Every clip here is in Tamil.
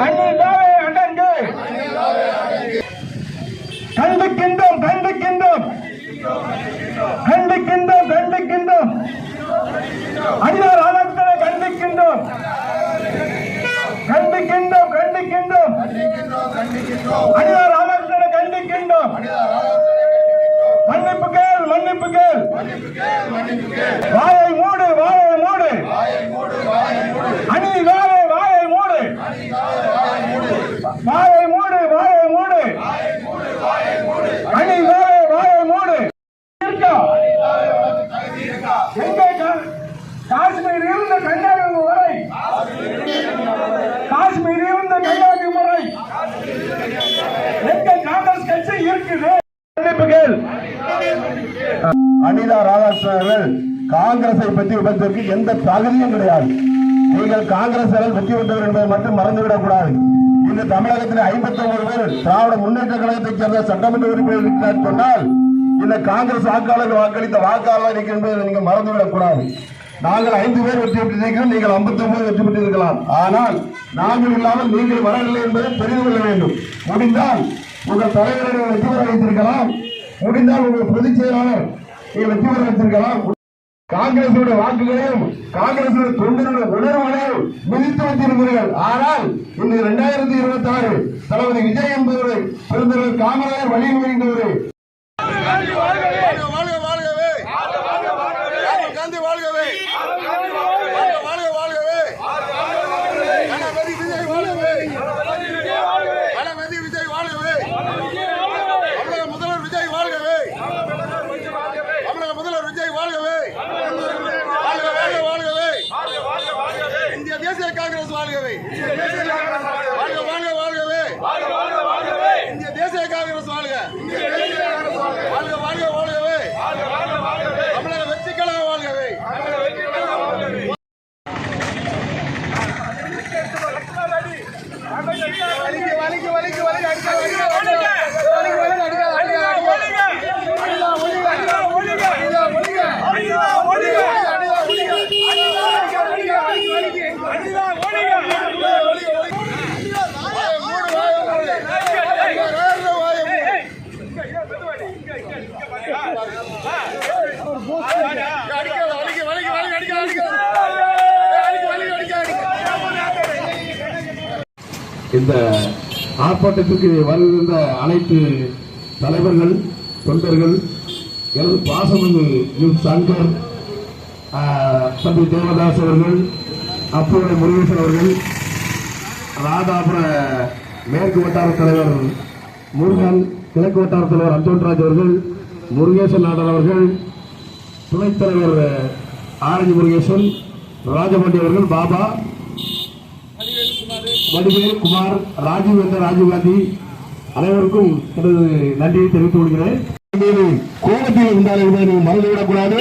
அண்ணிதாவே அடங்கு. கண்டிக்கின்றோம் கண்டிக்கின்றோம் கண்டிக்கின்றோம் கண்டிக்கின்றோம். அனிதா ராதாகிருஷ்ணனை கண்டிக்கின்றோம் கண்டிக்கின்றோம் கண்டிக்கின்றோம். அனிதா ராதாகிருஷ்ணனை கண்டிக்கின்றோம். மன்னிப்பு கேள் மன்னிப்பு கேள். வாயை மூடு வாயை மூடு. அனிதாவே வாயை மூடு. வாயை மூடு வாயை மூடு. அனிதாவே வாயை மூடு. காஷ்மீர் இருந்த கன்னியாகுமரி வரை காஷ்மீர் இருந்த கன்னியாகுமரி வரை எங்க காங்கிரஸ் கட்சி இருக்குது. அனிதா ராதாகிருஷ்ணன் காங்கிரஸை பற்றி விபத்திற்கு எந்த தகுதியும் கிடையாது. நீங்கள் காங்கிரஸ் வெற்றி பெற்றவர் என்பதை மட்டும் மறந்துவிடக் கூடாது. இந்த தமிழகத்தில் 59 பேர் திராவிட முன்னேற்ற கழகத்தைச் சேர்ந்த சட்டமன்ற உறுப்பினர்கள் சொன்னால் இந்த காங்கிரஸ் வாக்காளர்கள் வாக்களித்த வாக்காளர் என்பதை நீங்கள் மறந்துவிடக் கூடாது. நாங்கள் 5 பேர் வெற்றி பெற்றிருக்கிறோம், நீங்கள் 59 வெற்றி பெற்றிருக்கலாம். ஆனால் நாங்கள் இல்லாமல் நீங்கள் வரவில்லை என்பதை தெரிந்து கொள்ள வேண்டும். முடிந்தால் உங்கள் தலைவரை வெற்றி பெற வைத்திருக்கலாம், முடிந்தால் உங்கள் பொதுச் செயலாளர் நீங்கள் வெற்றி பெற வைத்திருக்கலாம். காங்கிரசுடைய வாக்குகளையும் காங்கிரசுடைய தொண்டர்களுடைய உணர்வுகளையும் மிதித்து வைத்திருக்கிறீர்கள். ஆனால் இந்த 2026 தளபதி விஜய் என்பவரை பெருந்தலைவர் காமராஜர் வழியில் வருகின்றவரை காங்கிரஸ் வாழ்கவே, வாழ்க வாழ்க வாழ்கவே, இந்திய தேசிய காங்கிரஸ் வாழ்க, வாழ்க வாழ்க வாழ்கவே, தமிழக வெற்றி கழகம் வாழ்கவே. இந்த ஆர்ப்பாட்டத்திற்கு வருகின்ற அனைத்து தலைவர்கள் தொண்டர்கள் எனது பாசமது சங்கர் தம்பி தேவதாஸ் அவர்கள், அப்போதைய முருகேசன் அவர்கள், ராதாபுர மேற்கு வட்டார தலைவர் முருகன், கிழக்கு வட்டார தலைவர் அந்தோன்ராஜ் அவர்கள், முருகேசன் நாடன் அவர்கள், துணைத் தலைவர் ஆரஞ்சு முருகேசன், ராஜமண்டி அவர்கள், பாபா வடிவேல் குமார், ராஜீவ் என்ற ராஜீவ்காந்தி அனைவருக்கும் எனது நன்றியை தெரிவித்துக் கொள்கிறேன். கோபத்தில் இருந்தாலும் நீங்கள் மறந்துவிடக்கூடாது.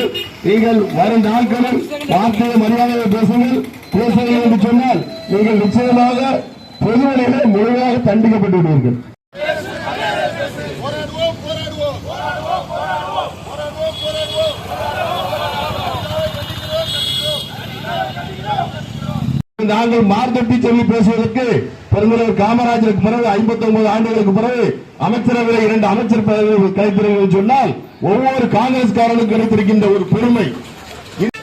நீங்கள் வரும் நாட்களில் வார்த்தையை மரியாதையை பேசுங்கள் என்று சொன்னால் நீங்கள் நிச்சயமாக பொதுவெளியிலே முழுமையாக தண்டிக்கப்பட்டு விடுவீர்கள். நாங்கள் மார்த்தட்டி சொல்லி பேசுவதற்கு பெருந்தலைவர் காமராஜருக்கு பிறகு 59 ஆண்டுகளுக்கு பிறகு அமைச்சரவையில் 2 அமைச்சர் பதவிகள் கிடைத்திருக்கிறது சொன்னால் ஒவ்வொரு காங்கிரஸ்காரனுக்கு கிடைத்திருக்கின்ற ஒரு பெருமை. Yeah.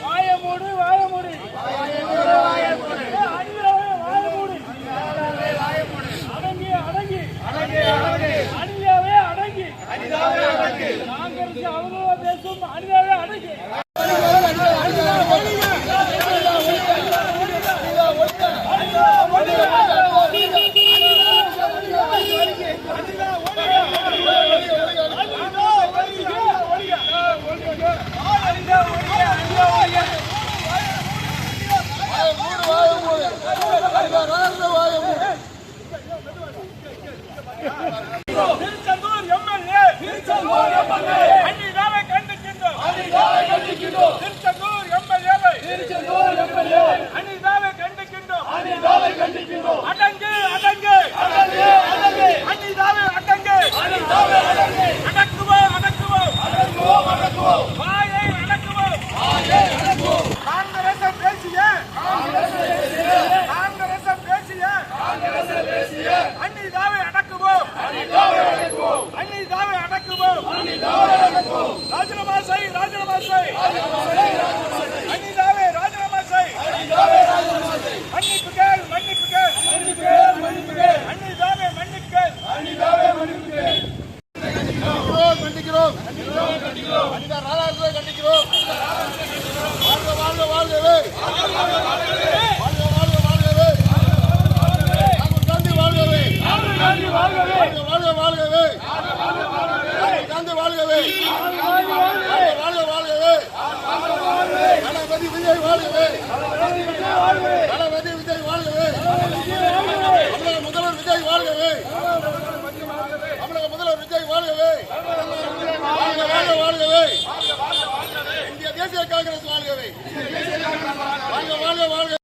வாழ்கவே வாழ்க வாழ்க வாழ்கவே இந்திய தேசிய காங்கிரஸ் வாழ்கவே வாழ்க வாழ்க வாழ்க